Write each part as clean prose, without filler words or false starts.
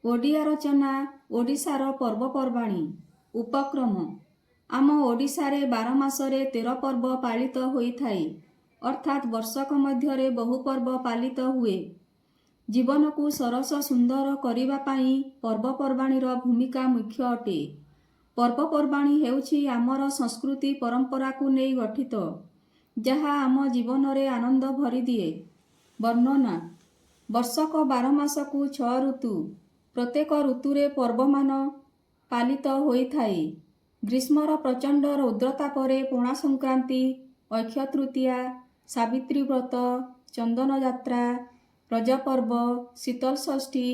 ଓଡ଼ିଆ ରଚନା ଓଡ଼ିଶାର ପର୍ବପର୍ବାଣୀ ଉପକ୍ରମ। ଆମ ଓଡ଼ିଶାରେ 12 ମାସରେ 13 ପର୍ବ ପାଳିତ ହୋଇଥାଏ, ଅର୍ଥାତ୍ ବର୍ଷକ ମଧ୍ୟରେ ବହୁ ପର୍ବ ପାଳିତ ହୁଏ। ଜୀବନକୁ ସରସ ସୁନ୍ଦର କରିବା ପାଇଁ ପର୍ବପର୍ବାଣୀର ଭୂମିକା ମୁଖ୍ୟ ଅଟେ। ପର୍ବପର୍ବାଣୀ ହେଉଛି ଆମର ସଂସ୍କୃତି ପରମ୍ପରାକୁ ନେଇ ଗଠିତ, ଯାହା ଆମ ଜୀବନରେ ଆନନ୍ଦ ଭରିଦିଏ। ବର୍ଣ୍ଣନା। ବର୍ଷକ 12 ମାସକୁ 6 ଋତୁ। ପ୍ରତ୍ୟେକ ଋତୁରେ ପର୍ବମାନ ପାଳିତ ହୋଇଥାଏ। ଗ୍ରୀଷ୍ମର ପ୍ରଚଣ୍ଡ ରୌଦ୍ରତାପରେ ପଣା ସଂକ୍ରାନ୍ତି, ଅକ୍ଷୟ ତୃତୀୟା, ସାବିତ୍ରୀ ବ୍ରତ, ଚନ୍ଦନ ଯାତ୍ରା, ରଜପର୍ବ, ଶୀତଳ ଷଷ୍ଠୀ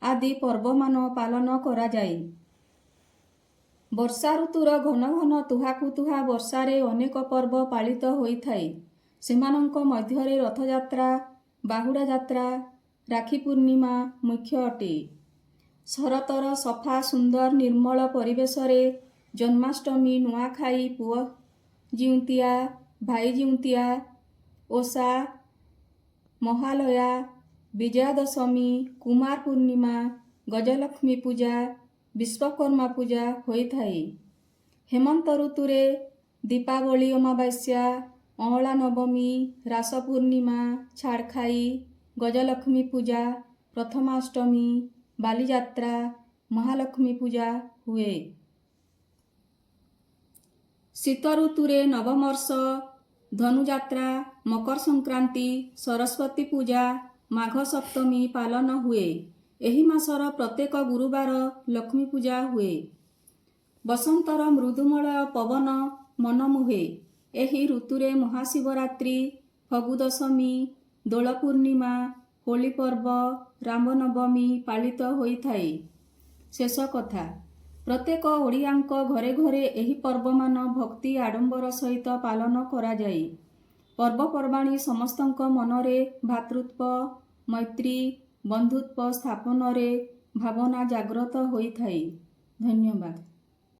ଆଦି ପର୍ବମାନ ପାଳନ କରାଯାଏ। ବର୍ଷା ଋତୁର ଘନ ଘନ ତୁହାକୁ ତୁହା ବର୍ଷାରେ ଅନେକ ପର୍ବ ପାଳିତ ହୋଇଥାଏ। ସେମାନଙ୍କ ମଧ୍ୟରେ ରଥଯାତ୍ରା, ବାହୁଡ଼ା ଯାତ୍ରା, ରାକ୍ଷୀ ପୂର୍ଣ୍ଣିମା ମୁଖ୍ୟ ଅଟେ। ଶରତର ସଫା ସୁନ୍ଦର ନିର୍ମଳ ପରିବେଶରେ ଜନ୍ମାଷ୍ଟମୀ, ନୂଆଖାଇ, ପୁଅ ଜିଉଁତିଆ, ଭାଇ ଜିଉଁତିଆ ଓଷା, ମହାଲୟା, ବିଜୟା ଦଶମୀ, କୁମାର ପୂର୍ଣ୍ଣିମା, ଗଜଲକ୍ଷ୍ମୀ ପୂଜା, ବିଶ୍ୱକର୍ମା ପୂଜା ହୋଇଥାଏ। ହେମନ୍ତ ଋତୁରେ ଦୀପାବଳି, ଅମାବାସ୍ୟା, ଅଁଳା ନବମୀ, ରାସ ପୂର୍ଣ୍ଣିମା, ଛାଡ଼ଖାଇ, ଗଜଲକ୍ଷ୍ମୀ ପୂଜା, ପ୍ରଥମାଷ୍ଟମୀ, ବାଲିଯାତ୍ରା, ମହାଲକ୍ଷ୍ମୀ ପୂଜା ହୁଏ। ଶୀତ ଋତୁରେ ନବବର୍ଷ, ଧନୁଯାତ୍ରା, ମକର ସଂକ୍ରାନ୍ତି, ସରସ୍ୱତୀ ପୂଜା, ମାଘ ସପ୍ତମୀ ପାଳନ ହୁଏ। ଏହି ମାସର ପ୍ରତ୍ୟେକ ଗୁରୁବାର ଲକ୍ଷ୍ମୀ ପୂଜା ହୁଏ। ବସନ୍ତର ମୃଦୁମଳୟ ପବନ ମନ ମୋହେ। ଏହି ଋତୁରେ ମହାଶିବରାତ୍ରି, ଫଗୁ ଦଶମୀ, ଦୋଳ ପୂର୍ଣ୍ଣିମା, ହୋଲି ପର୍ବ, ରାମନବମୀ ପାଳିତ ହୋଇଥାଏ। ଶେଷ କଥା, ପ୍ରତ୍ୟେକ ଓଡ଼ିଆଙ୍କ ଘରେ ଘରେ ଏହି ପର୍ବମାନ ଭକ୍ତି ଆଡ଼ମ୍ବର ସହିତ ପାଳନ କରାଯାଏ। ପର୍ବପର୍ବାଣୀ ସମସ୍ତଙ୍କ ମନରେ ଭ୍ରାତୃତ୍ୱ, ମୈତ୍ରୀ, ବନ୍ଧୁତ୍ୱ ସ୍ଥାପନରେ ଭାବନା ଜାଗ୍ରତ ହୋଇଥାଏ। ଧନ୍ୟବାଦ।